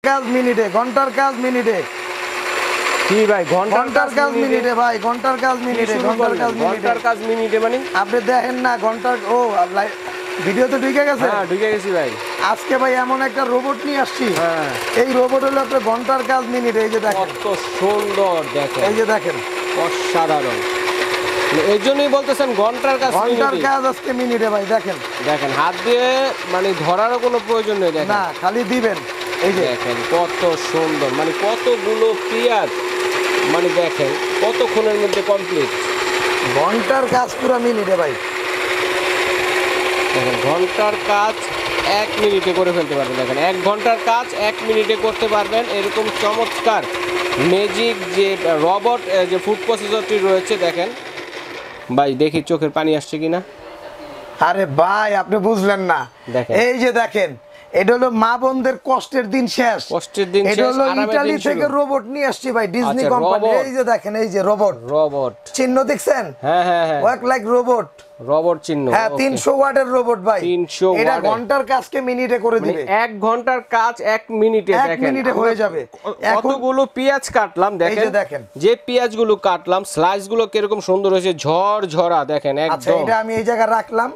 কাজ মিনিটে, ঘন্টার কাজ মিনিটে। কি ভাই ঘন্টার কাজ মিনিটে ভাই, ঘন্টার কাজ মিনিটে, ঘন্টার কাজ মিনিটে। ঘন্টার কাজ মিনিটে মানে আপনি দেখেন না ঘন্টার, ও ভিডিও তো ঢুকে গেছে। হ্যাঁ ঢুকে গেছি ভাই। আজকে ভাই এমন একটা রোবট নিয়ে আসছি, হ্যাঁ এই রোবট হলো আপনার ঘন্টার কাজ মিনিটে। এই যে দেখেন কত সুন্দর, দেখেন এই যে দেখেন অসাধারণ। এই জন্যই বলতেছেন ঘন্টার কাজ ঘন্টার মিনিটে। কাজ আজকে মিনিটে ভাই। দেখেন দেখেন হাত দিয়ে মানে ধরারও কোনো প্রয়োজন নেই, দেখেন না খালি দিবেন। এই যে দেখেন কত সুন্দর, মানে কতগুলো পেঁয়াজ, মানে দেখেন কতক্ষণের মধ্যে কমপ্লিট। ঘন্টার কাজ পুরো মিনিটে ভাই। দেখেন ঘন্টার কাজ 1 মিনিটে করে ফেলতে পারবেন। দেখেন 1 ঘন্টার কাজ 1 মিনিটে করতে পারবেন। এরকম চমৎকার ম্যাজিক যে রোবট যে ফুড প্রসেসরটি রয়েছে, দেখেন ভাই দেখি চোখের পানি আসছে কিনা। আরে ভাই আপনি বুঝলেন না, দেখেন। এই যে দেখেন এটা হলো মা বোনদের কষ্টের দিন শেষ। কষ্টের দিন এটা শেষ, হলো আরামের ইতালি দিন থেকে শুরু। রোবট নিয়ে আসছি ভাই, ডিজনি আচ্ছা, কোম্পানি। robot। এই যে দেখেন এই যে রোবট, রোবট চিহ্ন দেখছেন? হ্যাঁ হ্যাঁ হ্যাঁ ওয়ার্ক লাইক রোবট। রোবট চিহ্ন। হ্যাঁ 300 ওয়াটের রোবট ভাই। 300 এটা ওয়াটের। ঘন্টার কাজকে মিনিটে করে দিবে। 1 ঘন্টার কাজ 1 মিনিটে। 1 দেখেন মিনিটে হয়ে যাবে। এখন কতগুলো পেঁয়াজ কাটলাম, দেখেন যে দেখেন। যে পেঁয়াজগুলো কাটলাম স্লাইস গুলো কিরকম সুন্দর হয়েছে, ঝরঝরা দেখেন আচ্ছা একদম। এটা আমি এই জায়গায় রাখলাম।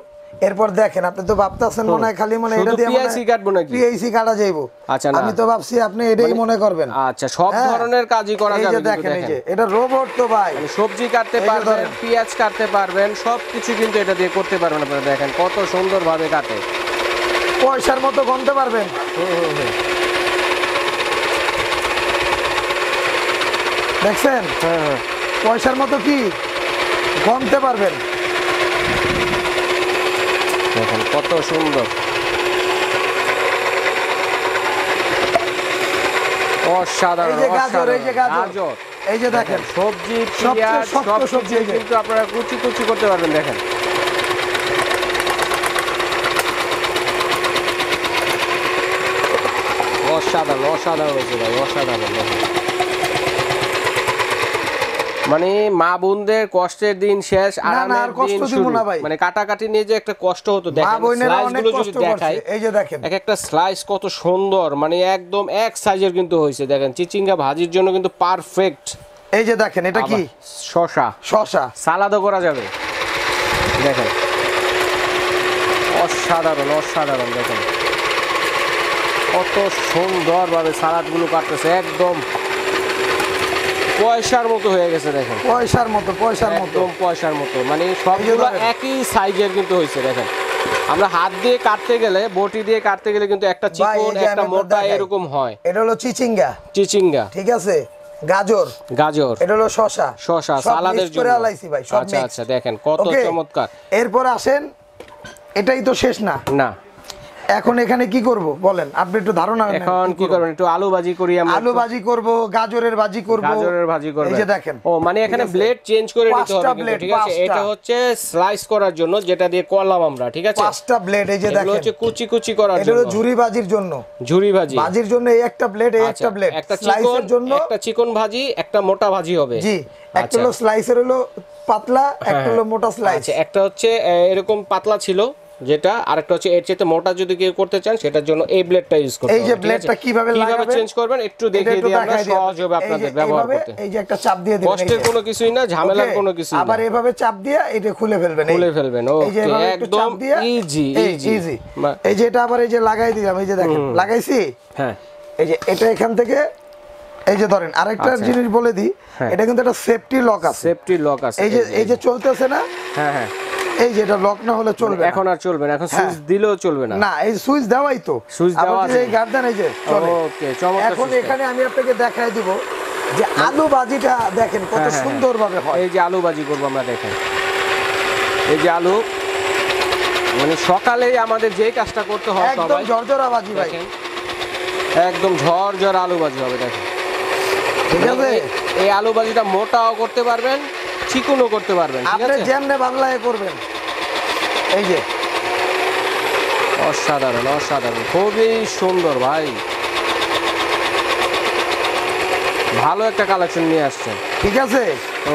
এরপর দেখেন আপনি তো ভাবতাছেন মনে হয় খালি মনে এটা শুধু দিয়ে পিএসি কাটবো নাকি? পিএসি কাটা যাইবো। আচ্ছা না, আমি তো ভাবছি আপনি এটাই মনে করবেন। আচ্ছা সব হ্যাঁ। ধরনের কাজই করা এই যাবে যে কিন্তু দেখেন এই দেখেন। যে এটা রোবট তো ভাই। মানে সবজি কাটতে এই যে পারবেন, ধরেন। পেঁয়াজ কাটতে পারবেন, সবকিছু কিন্তু এটা দিয়ে করতে পারবেন আপনারা। দেখেন কত সুন্দরভাবে কাটে। পয়সার মতো গণতে পারবেন। দেখছেন হ্যাঁ পয়সার মতো কি গণতে পারবেন। দেখেন কত সুন্দর, অসাধারণ। এই যে গাজর, এই যে গাজর, গাজর, এই যে দেখেন সবজি, সবচেয়ে পেঁয়াজ, শক্ত সব সবজি সবজি এই যে। কিন্তু আপনারা কুচি কুচি করতে পারবেন। দেখেন অসাধারণ, অসাধারণ হয়েছে ভাই, অসাধারণ। দেখেন মানে মা বোনদের কষ্টের দিন শেষ, না, আরামের আর কষ্ট দিন দিব শুরু। না ভাই। মানে কাটাকাটি নিয়ে যে একটা কষ্ট হতো, মা দেখেন বোনেরা স্লাইস অনেক গুলো কষ্ট যদি করছে। দেখাই, এই যে দেখেন এক একটা স্লাইস কত সুন্দর, মানে একদম এক সাইজের কিন্তু হয়েছে। দেখেন চিচিঙ্গা ভাজির জন্য কিন্তু পারফেক্ট। এই যে দেখেন এটা কি শসা, শসা। সালাদও করা যাবে। দেখেন অসাধারণ, অসাধারণ। দেখেন কত সুন্দরভাবে সালাদগুলো কাটতেছে, একদম পয়সার মতো হয়ে গেছে। দেখেন পয়সার মতো, পয়সার মতো। একদম পয়সার মতো, মানে সবগুলো ধরেন। একই সাইজের কিন্তু হয়েছে। দেখেন আমরা হাত দিয়ে কাটতে গেলে, বটি দিয়ে কাটতে গেলে কিন্তু একটা ভাই, চিকন এই যে একটা আমি মোটা দেখাই। এরকম হয়। এটা হলো চিচিঙ্গা, চিচিঙ্গা, ঠিক আছে, গাজর, গাজর, এটা হলো শসা। শসা সব সালাদের mix করে জন্য। আলাইছি ভাই, সব আচ্ছা mix। আচ্ছা দেখেন কত Okay? চমৎকার। এরপর আসেন, এটাই তো শেষ না। না এখন এখানে কি করব বলেন, আপনি একটু ধারণা নেন। এখন কি করবেন, একটু আলু ভাজি করি আমরা। আলু ভাজি করব, গাজরের ভাজি করব। গাজরের ভাজি করবেন। এই যে দেখেন। ও মানে এখানে ব্লেড চেঞ্জ করে নিতে হবে কিন্তু, ঠিক আছে? এটা হচ্ছে স্লাইস করার জন্য, যেটা দিয়ে করলাম আমরা, ঠিক আছে? 5টা ব্লেড এই যে এগুলো দেখেন। হচ্ছে কুচি কুচি করার এটা জন্য, হলো ঝুরি ভাজির জন্য। ঝুরি ভাজি। ভাজির জন্য এই একটা ব্লেড, এই আচ্ছা, একটা ব্লেড। একটা চিকন, স্লাইসের জন্য একটা চিকন ভাজি, একটা মোটা ভাজি হবে। জি, একটা আচ্ছা। হলো স্লাইসের হলো পাতলা, একটা হলো মোটা স্লাইস। আচ্ছা, একটা হচ্ছে এরকম পাতলা ছিল যেটা, আরেকটা হচ্ছে এর চেয়ে মোটা যদি কেউ করতে চান সেটার জন্য এই ব্লেডটা ইউজ করতে হবে। এই যে ব্লেডটা কিভাবে লাগাবেন, চেঞ্জ করবেন একটু দেখিয়ে দিই আমরা, সহজ হবে আপনাদের ব্যবহার করতে। এই যে একটা চাপ দিয়ে দিবেন, কষ্টের কোনো কিছুই না, ঝামেলার কোনো কিছুই না। আবার এভাবে চাপ দিয়ে এটা খুলে ফেলবেন, খুলে ফেলবেন। এই যে ওকে, এভাবে একটু একদম চাপ দিয়ে ইজি ইজি। এই যে এটা আবার এই যে লাগাই দিলাম, এই যে দেখেন লাগাইছি। হ্যাঁ এই যে এটা এখান থেকে এই যে ধরেন আরেকটা আচ্ছা। জিনিস বলে দিই, হ্যাঁ। এটা কিন্তু একটা সেফটি লক আছে। সেফটি লক আছে। এই যে চলতেছে না, হ্যাঁ হ্যাঁ, এই যে এটা লক না হলে চলবে না। এখন আর চলবে না, এখন সুইচ দিলেও চলবে না। না, এই সুইচ দেওয়াই তো, সুইচ দেওয়া আবার আছে। এই গার্ডেন এই যে চলে। ওকে, চমৎকার। এখন এখানে আমি আপনাকে দেখাই দিব যে আলু ভাজিটা দেখেন কত সুন্দরভাবে হয়। এই যে আলু ভাজি করবো আমরা, দেখেন এই যে আলু, মানে সকালেই আমাদের যে কাজটা করতে হয় একদম সবাই, ঝরঝরা ভাজি ভাই, দেখেন একদম ঝরঝর আলু ভাজি হবে। দেখেন ঠিক আছে। এই আলু ভাজিটা মোটাও করতে পারবেন, চিকনও করতে পারবেন, ঠিক আপনি আছে? যেমনে বাংলায় করবেন। এই যে অসাধারণ, অসাধারণ, খুবই সুন্দর ভাই, ভালো একটা কালেকশন নিয়ে আসছেন। ঠিক আছে।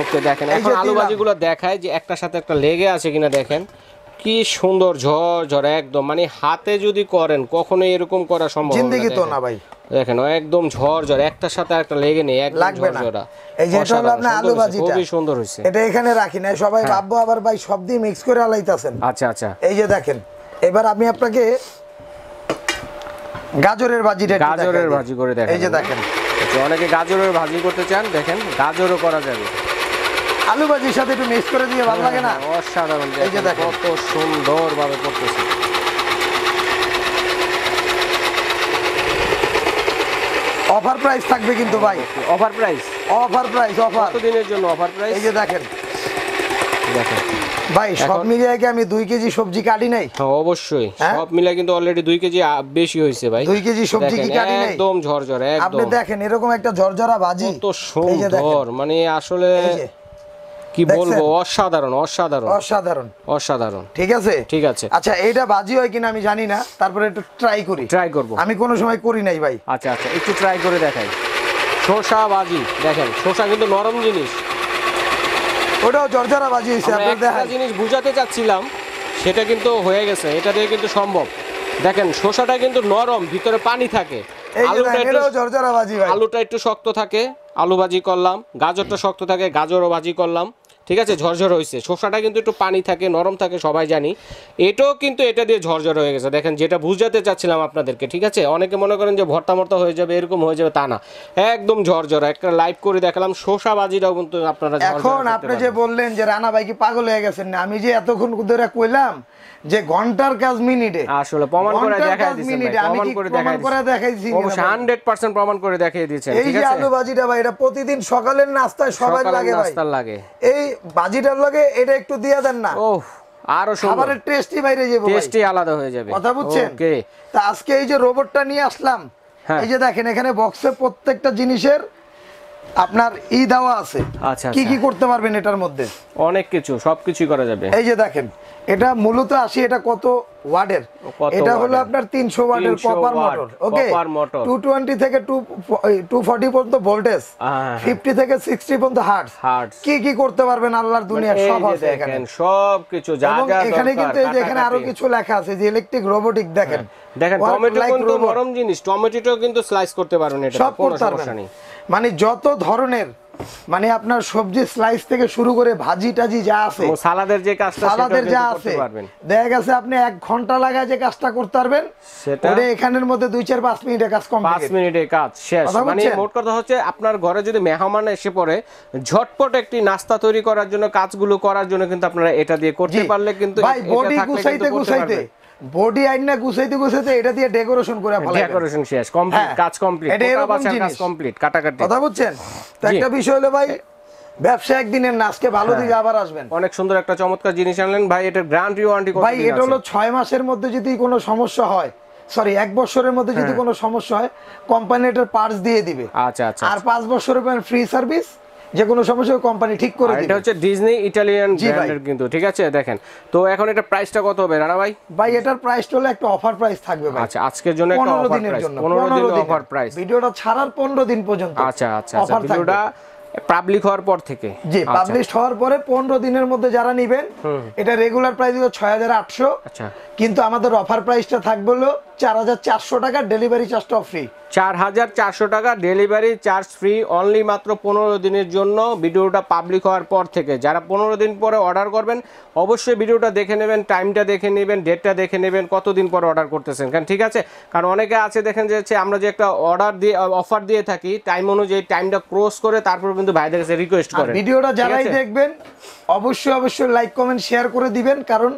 ওকে দেখেন, এই এখন যে আলু দিলাম। ভাজিগুলো দেখায় যে একটার সাথে একটা লেগে আছে কিনা। দেখেন কি সুন্দর ঝরঝর একদম, মানে হাতে যদি করেন কখনোই এরকম করা সম্ভব হবে না। জিন্দেগি তো না ভাই। দেখেন একদম ঝরঝর, একটার সাথে একটা লেগে নেই, একদম লাগবে না। ঝরঝরা। এই যে এটা হলো আপনার আলু ভাজিটা, খুবই সুন্দর হয়েছে। এটা এখানে রাখি না, সবাই ভাববো আবার ভাই সব দিয়ে মিক্স করে আলাইতাছেন। আচ্ছা আচ্ছা, এই যে দেখেন, এবার আমি আপনাকে গাজরের ভাজিটা একটু গাজরের দেখাই দিই। ভাজি করে দেখেন। এই যে দেখেন, আচ্ছা, অনেকে গাজরের ভাজি করতে চান, দেখেন গাজরও করা যাবে। আলু ভাজির সাথে একটু মিক্স করে দিয়ে ভালো লাগে না? অসাধারণ, এই যে দেখেন কত সুন্দর ভাবে করতেছে। অফার প্রাইস থাকবে কিন্তু ভাই, offer price, offer price, offer. কত দিনের জন্য অফার প্রাইস? এই যে দেখেন দেখেন ভাই, সব মিলিয়ে কি আমি 2 কেজি সবজি কাটি নাই? হ্যাঁ অবশ্যই, হ্যাঁ? সব মিলে কিন্তু অলরেডি 2 কেজি বেশি হয়েছে ভাই। 2 কেজি সবজি কি দেখেন, কাটি নাই? একদম ঝরঝরে, আপনি একদম দেখেন এরকম একটা ঝরঝরা ভাজি, কত এই যে দেখেন, সুন্দর, মানে আসলে এই যে কি বলবো, দেখছেন? অসাধারণ অসাধারণ অসাধারণ, অসাধারণ। ঠিক আছে ঠিক আছে, আচ্ছা, এইটা ভাজি হয় কিনা আমি জানি না, তারপরে একটু ট্রাই করি। ট্রাই করব। আমি কোনো সময় করি নাই ভাই। আচ্ছা আচ্ছা, একটু ট্রাই করে দেখাই। শসা ভাজি, দেখেন শসা কিন্তু নরম জিনিস, ওটাও ঝরঝরা ভাজি হয়েছে, আমরা আপনি একটা দেখেন। জিনিস বুঝাতে চাচ্ছিলাম, সেটা কিন্তু হয়ে গেছে, এটা দিয়ে কিন্তু সম্ভব। দেখেন শসাটা কিন্তু নরম, ভিতরে পানি থাকে। এই যে আলুটা দেখেন, একটু, এটাও ঝরঝরা ভাজি ভাই। আলুটা একটু শক্ত থাকে, আলু ভাজি করলাম। গাজরটা শক্ত থাকে, গাজরও ভাজি করলাম। ঠিক আছে, ঝরঝর হয়েছে। শসাটা কিন্তু একটু পানি থাকে, নরম থাকে, সবাই জানি। এটাও কিন্তু এটা দিয়ে ঝরঝর হয়ে গেছে। দেখেন, যেটা বুঝাতে চাচ্ছিলাম আপনাদেরকে, ঠিক আছে। অনেকে মনে করেন যে ভর্তা মর্তা হয়ে যাবে, এরকম হয়ে যাবে, তা না, একদম ঝরঝর। একটা লাইভ করে দেখালাম, শসা ভাজিটাও কিন্তু আপনারা ঝরঝর এখন করতে আপনি যে পারবেন। বললেন যে রানা ভাই কি পাগল হয়ে গেছেন না, আমি যে এতক্ষণ ধরে কইলাম যে ঘন্টার কাজ মিনিটে, আসলে প্রমাণ করে ঘন্টার দেখাই কাজ দিয়েছেন মিনিটে, ভাই, আমি প্রমাণ কি করে প্রমাণ করে দেখাইছি? অবশ্যই 100% প্রমাণ করে দেখিয়ে দিয়েছেন। এই ঠিক যে আছে, আলু ভাজিটা ভাই, এটা প্রতিদিন সকালের নাস্তায় সবাই সকালের লাগে ভাই, নাস্তার লাগে। এই ভাজিটার লগে এটা একটু দিয়ে দেন না, ওহ, আরো সুন্দর, খাবারের টেস্টই বাইরে যাবে ভাই, টেস্টই আলাদা হয়ে যাবে। কথা বুঝছেন? ওকে, তা আজকে এই যে রোবটটা নিয়ে আসলাম, হ্যাঁ। এই যে দেখেন এখানে বক্সে প্রত্যেকটা জিনিসের আপনার দেওয়া আছে, আচ্ছা কি আচ্ছা, কি করতে পারবেন এটার মধ্যে। অনেক কিছু, সবকিছুই করা যাবে। এই যে দেখেন, এটা মূলত আসি, এটা কত ওয়াটের? কত এটা হলো ওয়াটের? আপনার 300 ওয়াটের 300 কপার ওয়াট, মোটর। ওকে, কপার মোটর। 220 থেকে 240 পর্যন্ত ভোল্টেজ, হ্যাঁ, 50 থেকে 60 পর্যন্ত হার্টজ। হার্টজ। কি কি করতে পারবেন আল্লাহর দুনিয়ার এই সব যে আছে এখানে। দেখেন, সবকিছু যা এবং যা এখানে দরকার, কিন্তু এই যে এখানে আরো কাটাকাটি। কিছু লেখা আছে, যে ইলেকট্রিক রোবোটিক, দেখেন দেখেন, Work টমেটো like কিন্তু robot। নরম জিনিস, টমেটোটাও কিন্তু স্লাইস করতে পারেন, এটা সব কোনো করতে পারবেন, সমস্যা নেই। মানে যত ধরনের, মানে আপনার সবজি স্লাইস থেকে শুরু করে ভাজি টাজি যা আছে, ও সালাদের যে কাজটা সালাদের সেটাও যা কিন্তু আছে, করতে পারবেন। দেখা গেছে আপনি 1 ঘন্টা লাগায় যে কাজটা করতে পারবেন, সেটা ওটা এখানের মধ্যে 2-4-5 মিনিটে কাজ 5 কমপ্লিট। মিনিটে কাজ শেষ। কথা মানে বুঝছেন? মোট কথা হচ্ছে, আপনার ঘরে যদি মেহমান এসে পড়ে, ঝটপট একটি নাস্তা তৈরি করার জন্য, কাজগুলো করার জন্য কিন্তু আপনারা এটা দিয়ে করতে পারলে কিন্তু, ভাই এটা বডি থাকলে গুছাইতে কিন্তু করতে গুছাইতে, পারবেন। বডি আইনা গুছাইতে গুছাইতে এটা দিয়ে ডেকোরেশন করে ফেলাইবেন। ডেকোরেশন শেষ, কমপ্লিট, হ্যাঁ, কাজ কমপ্লিট, এটা এরকম কাজ জিনিস। কমপ্লিট, কাটাকাটি। কথা বুঝছেন? তো জি। একটা বিষয় হলো ভাই, ব্যবসা একদিনের না, আজকে ভালো দিকে আবার আসবেন। অনেক সুন্দর একটা চমৎকার জিনিস আনলেন ভাই। এটার গ্যারান্টি ওয়ারেন্টি কত ভাই দিন এটা আছে? হলো 6 মাসের মধ্যে যদি কোনো সমস্যা হয়, সরি 1 বছরের মধ্যে যদি কোনো সমস্যা হয়, কোম্পানি এটার পার্টস দিয়ে দিবে। আচ্ছা আচ্ছা, আর 5 বছরের পর ফ্রি সার্ভিস, যে কোনো সমস্যা কোম্পানি ঠিক করে আর দিবে। এটা হচ্ছে ডিজনি ইটালিয়ান জি ভাই। ব্র্যান্ডের কিন্তু, ঠিক আছে। দেখেন তো এখন এটা প্রাইসটা কত হবে রানা ভাই? ভাই এটার প্রাইসটা হলো একটা অফার প্রাইস থাকবে ভাই। আচ্ছা, আজকের জন্য একটা 15 অফার দিনের প্রাইস, জন্য, 15 দিন 15 অফার প্রাইস। ভিডিওটা ছাড়ার 15 দিন পর্যন্ত আচ্ছা আচ্ছা, অফার থাকবে। ভিডিওটা পাবলিক হওয়ার পর থেকে, জি, আচ্ছা, পাবলিশ হওয়ার পরে 15 দিনের মধ্যে যারা নেবেন, এটা রেগুলার প্রাইস হলো 6800, আচ্ছা, কিন্তু আমাদের অফার প্রাইসটা থাকবে হলো 4400 টাকা, ডেলিভারি চার্জটা ফ্রি। 4400 টাকা ডেলিভারি চার্জ ফ্রি, অনলি মাত্র 15 দিনের জন্য। ভিডিওটা পাবলিক হওয়ার পর থেকে যারা 15 দিন পরে অর্ডার করবেন, অবশ্যই ভিডিওটা দেখে নেবেন, টাইমটা দেখে নেবেন, ডেটটা দেখে নেবেন, কতদিন পরে অর্ডার করতেছেন। কারণ ঠিক আছে, কারণ অনেকে আছে দেখেন যে হচ্ছে আমরা যে একটা অর্ডার দিয়ে অফার দিয়ে থাকি, টাইম অনুযায়ী টাইমটা ক্রস করে তারপর কিন্তু ভাইদের কাছে রিকোয়েস্ট করেন। ভিডিওটা ঠিক যারাই আছে? দেখবেন অবশ্যই অবশ্যই লাইক কমেন্ট শেয়ার করে দিবেন, কারণ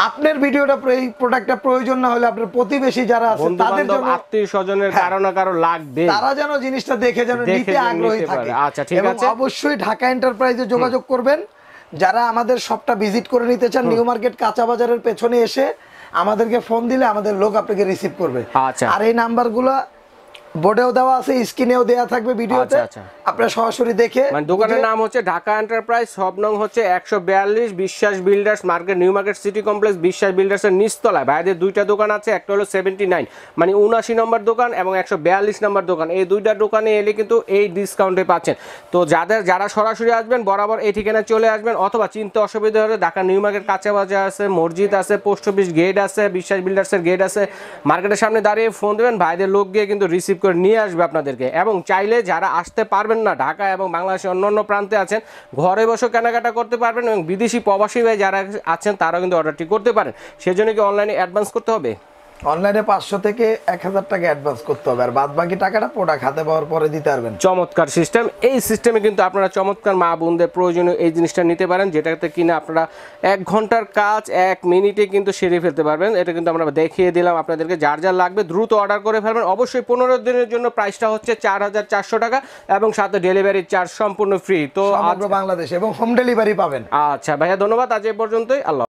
আপনার ভিডিওটা, এই প্রোডাক্টটা প্রয়োজন না হলে আপনার প্রতিবেশী যারা আছে বন্ধু তাদের বান্ধব জন্য, আত্মীয় স্বজনের হ্যাঁ, কারো না কারো লাগবে, তারা যেন জিনিসটা দেখে যেন দেখে নিতে যেন আগ্রহী নিতে থাকে। পারে। আচ্ছা, ঠিক এবং আছে। অবশ্যই ঢাকা এন্টারপ্রাইজে যোগাযোগ করবেন, যারা আমাদের শপটা ভিজিট করে নিতে চান। নিউ মার্কেট কাঁচা বাজারের পেছনে এসে আমাদেরকে ফোন দিলে আমাদের লোক আপনাকে রিসিভ করবে। আচ্ছা। আর এই নাম্বারগুলো বোর্ডেও দেওয়া আছে, স্ক্রিনেও দেওয়া থাকবে ভিডিওতে। আচ্ছা। আপনারা সরাসরি দেখে মানে দোকানের নাম হচ্ছে ঢাকা এন্টারপ্রাইজ, সব নং হচ্ছে 142 বিশ্বাস builders market, new market city complex, বিশ্বাস বিল্ডার্সের নিচতলায়। ভাইদের দুইটা দোকান আছে, একটা হলো 79 মানে 79 নম্বর দোকান এবং 142 নম্বর দোকান। এই দুইটা দোকানে এলে কিন্তু এই ডিসকাউন্টে পাচ্ছেন। তো যারা সরাসরি আসবেন বরাবর এই ঠিকানায় চলে আসবেন, অথবা চিনতে অসুবিধা হলে ঢাকা নিউ মার্কেট কাঁচা বাজার আছে, মসজিদ আছে, পোস্ট অফিস গেট আছে, বিশ্বাস বিল্ডার্সের গেট আছে, মার্কেটের সামনে দাঁড়িয়ে ফোন দেবেন, ভাইদের লোক গিয়ে কিন্তু রিসিভ করে নিয়ে আসবে আপনাদেরকে। এবং চাইলে যারা আসতে পারবেন না, ঢাকা এবং বাংলাদেশের অন্যান্য প্রান্তে আছেন, ঘরে বসে কেনাকাটা করতে পারবেন। এবং বিদেশি প্রবাসী ভাই যারা আছেন তারাও কিন্তু অর্ডারটি করতে পারেন। সেজন্য কি অনলাইনে অ্যাডভান্স করতে হবে? অনলাইনে 500 থেকে 1000 টাকা অ্যাডভান্স করতে হবে, আর বাদ বাকি টাকাটা প্রোডাক্ট হাতে পাওয়ার পরে দিতে পারবেন। চমৎকার সিস্টেম। এই সিস্টেমে কিন্তু আপনারা চমৎকার মা বোনদের প্রয়োজনীয় এই জিনিসটা নিতে পারেন, যেটাতে কিনা আপনারা 1 ঘন্টার কাজ 1 মিনিটে কিন্তু সেরে ফেলতে পারবেন। এটা কিন্তু আমরা দেখিয়ে দিলাম আপনাদেরকে। যার লাগবে দ্রুত অর্ডার করে ফেলবেন। অবশ্যই 15 দিনের জন্য প্রাইসটা হচ্ছে 4400 টাকা এবং সাথে ডেলিভারি চার্জ সম্পূর্ণ ফ্রি। তো সমগ্র বাংলাদেশ এবং হোম ডেলিভারি পাবেন। আচ্ছা ভাইয়া, ধন্যবাদ। আজ এ পর্যন্তই। আল্লাহ।